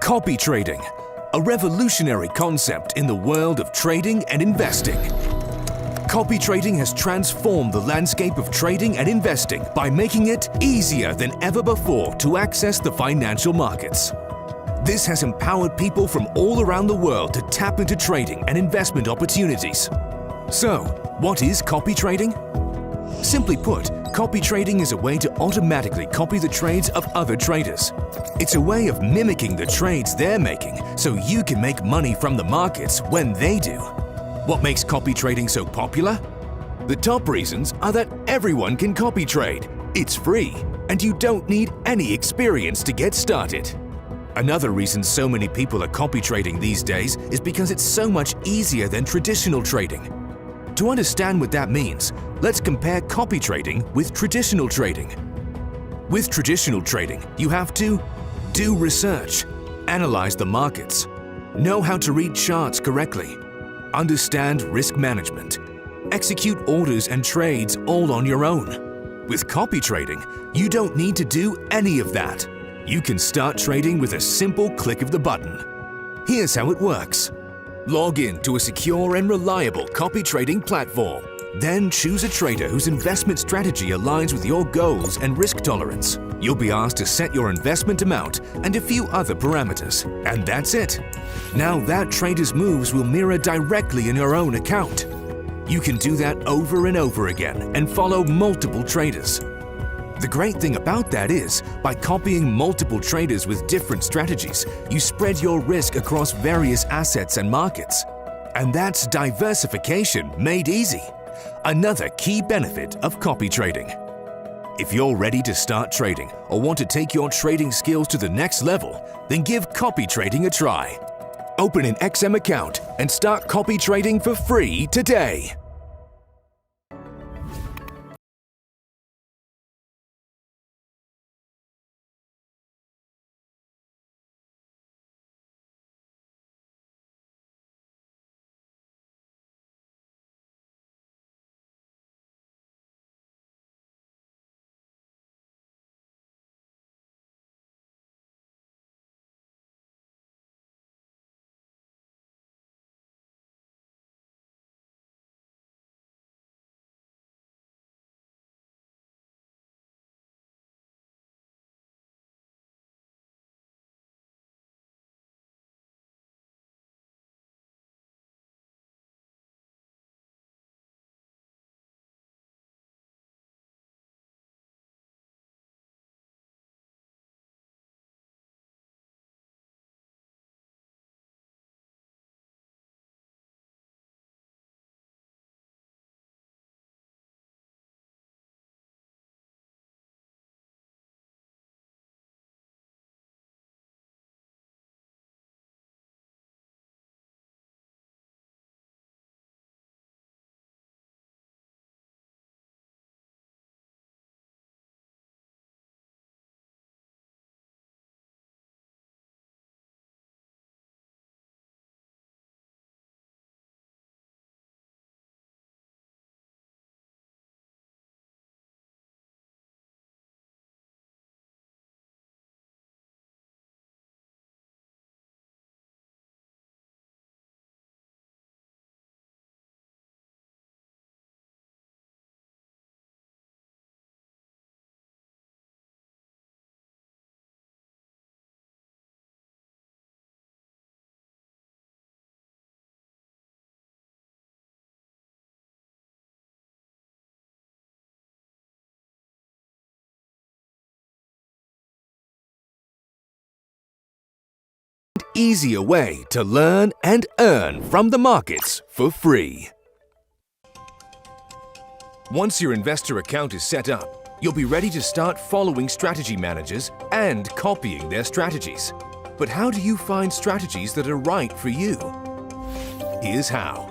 Copy trading, a revolutionary concept in the world of trading and investing. Copy trading has transformed the landscape of trading and investing by making it easier than ever before to access the financial markets. This has empowered people from all around the world to tap into trading and investment opportunities. So, what is copy trading? Simply put, copy trading is a way to automatically copy the trades of other traders. It's a way of mimicking the trades they're making so you can make money from the markets when they do. What makes copy trading so popular? The top reasons are that everyone can copy trade. It's free, and you don't need any experience to get started. Another reason so many people are copy trading these days is because it's so much easier than traditional trading. To understand what that means, let's compare copy trading with traditional trading. With traditional trading, you have to do research, analyze the markets, know how to read charts correctly, understand risk management, execute orders and trades all on your own. With copy trading, you don't need to do any of that. You can start trading with a simple click of the button. Here's how it works. Log in to a secure and reliable copy trading platform. Then choose a trader whose investment strategy aligns with your goals and risk tolerance. You'll be asked to set your investment amount and a few other parameters, and that's it. Now that trader's moves will mirror directly in your own account. You can do that over and over again and follow multiple traders. The great thing about that is, by copying multiple traders with different strategies, you spread your risk across various assets and markets. And that's diversification made easy. Another key benefit of copy trading. If you're ready to start trading or want to take your trading skills to the next level, then give copy trading a try. Open an XM account and start copy trading for free today. Easier way to learn and earn from the markets for free. Once your investor account is set up, you'll be ready to start following strategy managers and copying their strategies. But how do you find strategies that are right for you? Here's how.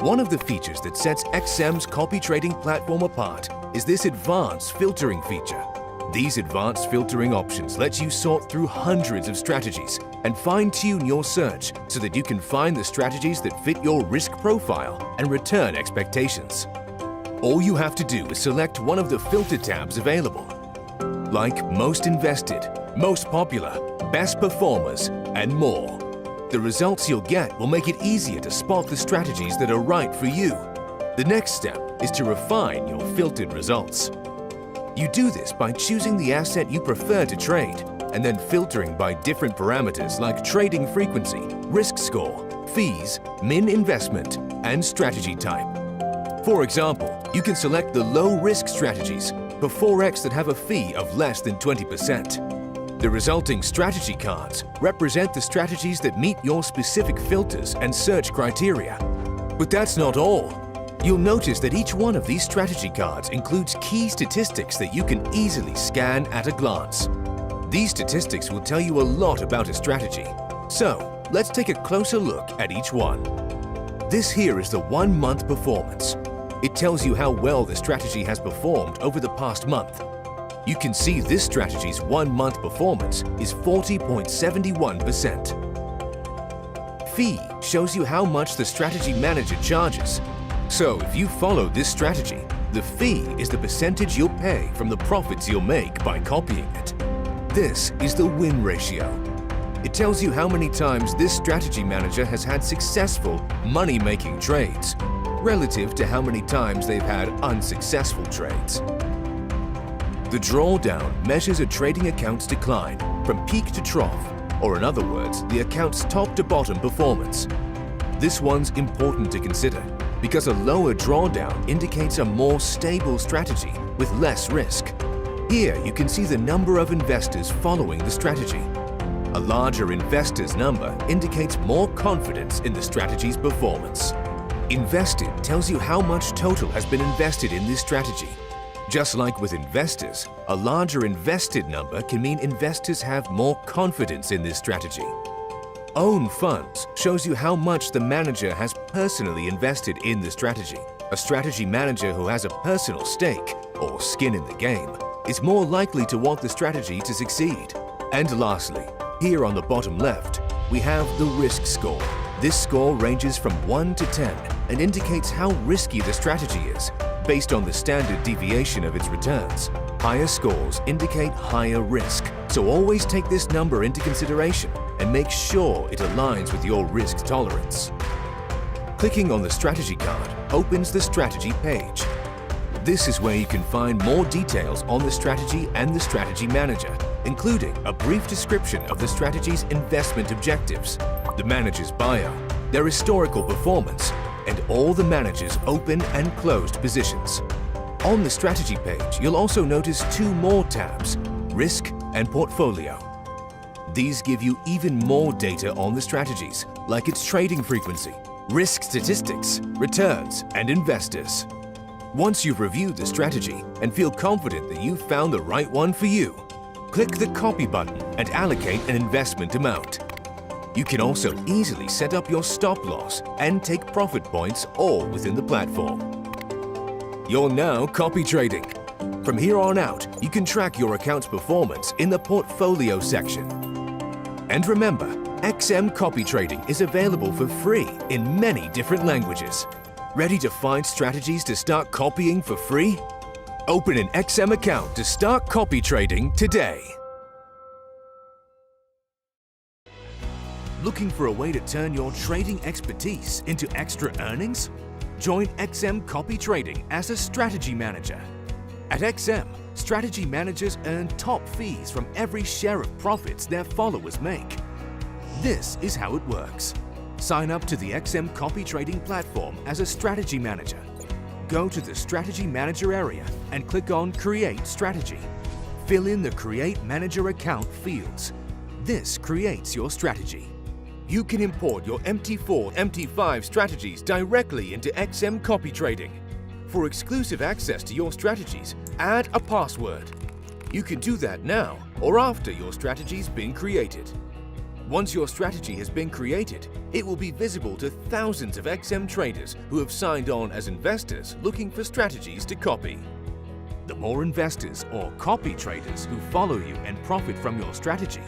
One of the features that sets XM's copy trading platform apart is this advanced filtering feature. These advanced filtering options let you sort through hundreds of strategies and fine-tune your search so that you can find the strategies that fit your risk profile and return expectations. All you have to do is select one of the filter tabs available, like Most Invested, Most Popular, best performers, and more. The results you'll get will make it easier to spot the strategies that are right for you. The next step is to refine your filtered results. You do this by choosing the asset you prefer to trade and then filtering by different parameters like trading frequency, risk score, fees, min investment, and strategy type. For example, you can select the low-risk strategies for Forex that have a fee of less than 20%. The resulting strategy cards represent the strategies that meet your specific filters and search criteria. But that's not all. You'll notice that each one of these strategy cards includes key statistics that you can easily scan at a glance. These statistics will tell you a lot about a strategy. So, let's take a closer look at each one. This here is the 1-month performance. It tells you how well the strategy has performed over the past month. You can see this strategy's 1-month performance is 40.71%. Fee shows you how much the strategy manager charges. So if you follow this strategy, the fee is the percentage you'll pay from the profits you'll make by copying it. This is the win ratio. It tells you how many times this strategy manager has had successful money-making trades, relative to how many times they've had unsuccessful trades. The drawdown measures a trading account's decline from peak to trough, or in other words, the account's top to bottom performance. This one's important to consider because a lower drawdown indicates a more stable strategy with less risk. Here you can see the number of investors following the strategy. A larger investors number indicates more confidence in the strategy's performance. Invested tells you how much total has been invested in this strategy. Just like with investors, a larger invested number can mean investors have more confidence in this strategy. Own funds shows you how much the manager has personally invested in the strategy. A strategy manager who has a personal stake, or skin in the game, is more likely to want the strategy to succeed. And lastly, here on the bottom left, we have the risk score. This score ranges from 1 to 10 and indicates how risky the strategy is, based on the standard deviation of its returns. Higher scores indicate higher risk, so always take this number into consideration and make sure it aligns with your risk tolerance. Clicking on the strategy card opens the strategy page. This is where you can find more details on the strategy and the strategy manager, including a brief description of the strategy's investment objectives, the manager's bio, their historical performance, and all the manager's open and closed positions. On the strategy page, you'll also notice 2 more tabs, Risk and Portfolio. These give you even more data on the strategies, like its trading frequency, risk statistics, returns, and investors. Once you've reviewed the strategy and feel confident that you've found the right one for you, click the Copy button and allocate an investment amount. You can also easily set up your stop loss and take profit points all within the platform. You're now copy trading. From here on out, you can track your account's performance in the Portfolio section. And remember, XM Copy Trading is available for free in many different languages. Ready to find strategies to start copying for free? Open an XM account to start copy trading today. Looking for a way to turn your trading expertise into extra earnings? Join XM Copy Trading as a strategy manager. At XM, strategy managers earn top fees from every share of profits their followers make. This is how it works. Sign up to the XM Copy Trading platform as a strategy manager. Go to the Strategy Manager area and click on Create Strategy. Fill in the Create Manager Account fields. This creates your strategy. You can import your MT4, MT5 strategies directly into XM Copy Trading. For exclusive access to your strategies, add a password. You can do that now or after your strategy's been created. Once your strategy has been created, it will be visible to thousands of XM traders who have signed on as investors looking for strategies to copy. The more investors or copy traders who follow you and profit from your strategy,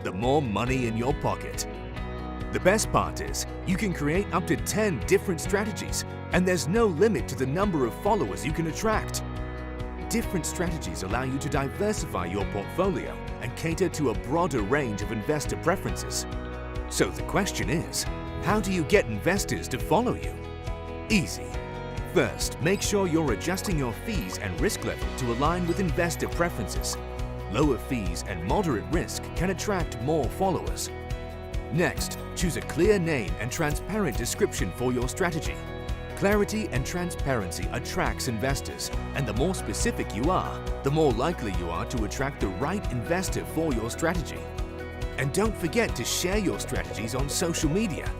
the more money in your pocket. The best part is, you can create up to 10 different strategies, and there's no limit to the number of followers you can attract. Different strategies allow you to diversify your portfolio and cater to a broader range of investor preferences. So the question is, how do you get investors to follow you? Easy. First, make sure you're adjusting your fees and risk level to align with investor preferences. Lower fees and moderate risk can attract more followers. Next, choose a clear name and transparent description for your strategy. Clarity and transparency attracts investors, and the more specific you are, the more likely you are to attract the right investor for your strategy. And don't forget to share your strategies on social media.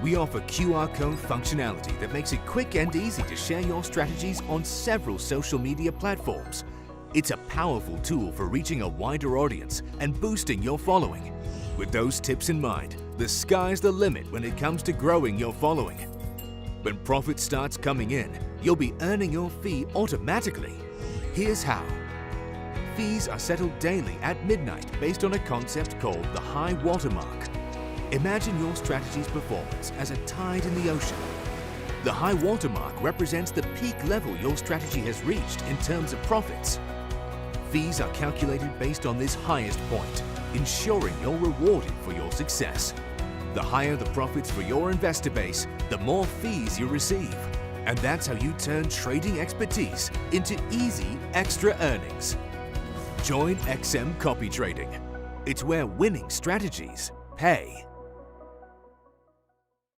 We offer QR code functionality that makes it quick and easy to share your strategies on several social media platforms. It's a powerful tool for reaching a wider audience and boosting your following. With those tips in mind, the sky's the limit when it comes to growing your following. When profit starts coming in, you'll be earning your fee automatically. Here's how. Fees are settled daily at midnight based on a concept called the high watermark. Imagine your strategy's performance as a tide in the ocean. The high watermark represents the peak level your strategy has reached in terms of profits. Fees are calculated based on this highest point, ensuring you're rewarded for your success. The higher the profits for your investor base, the more fees you receive. And that's how you turn trading expertise into easy extra earnings. Join XM Copy Trading. It's where winning strategies pay.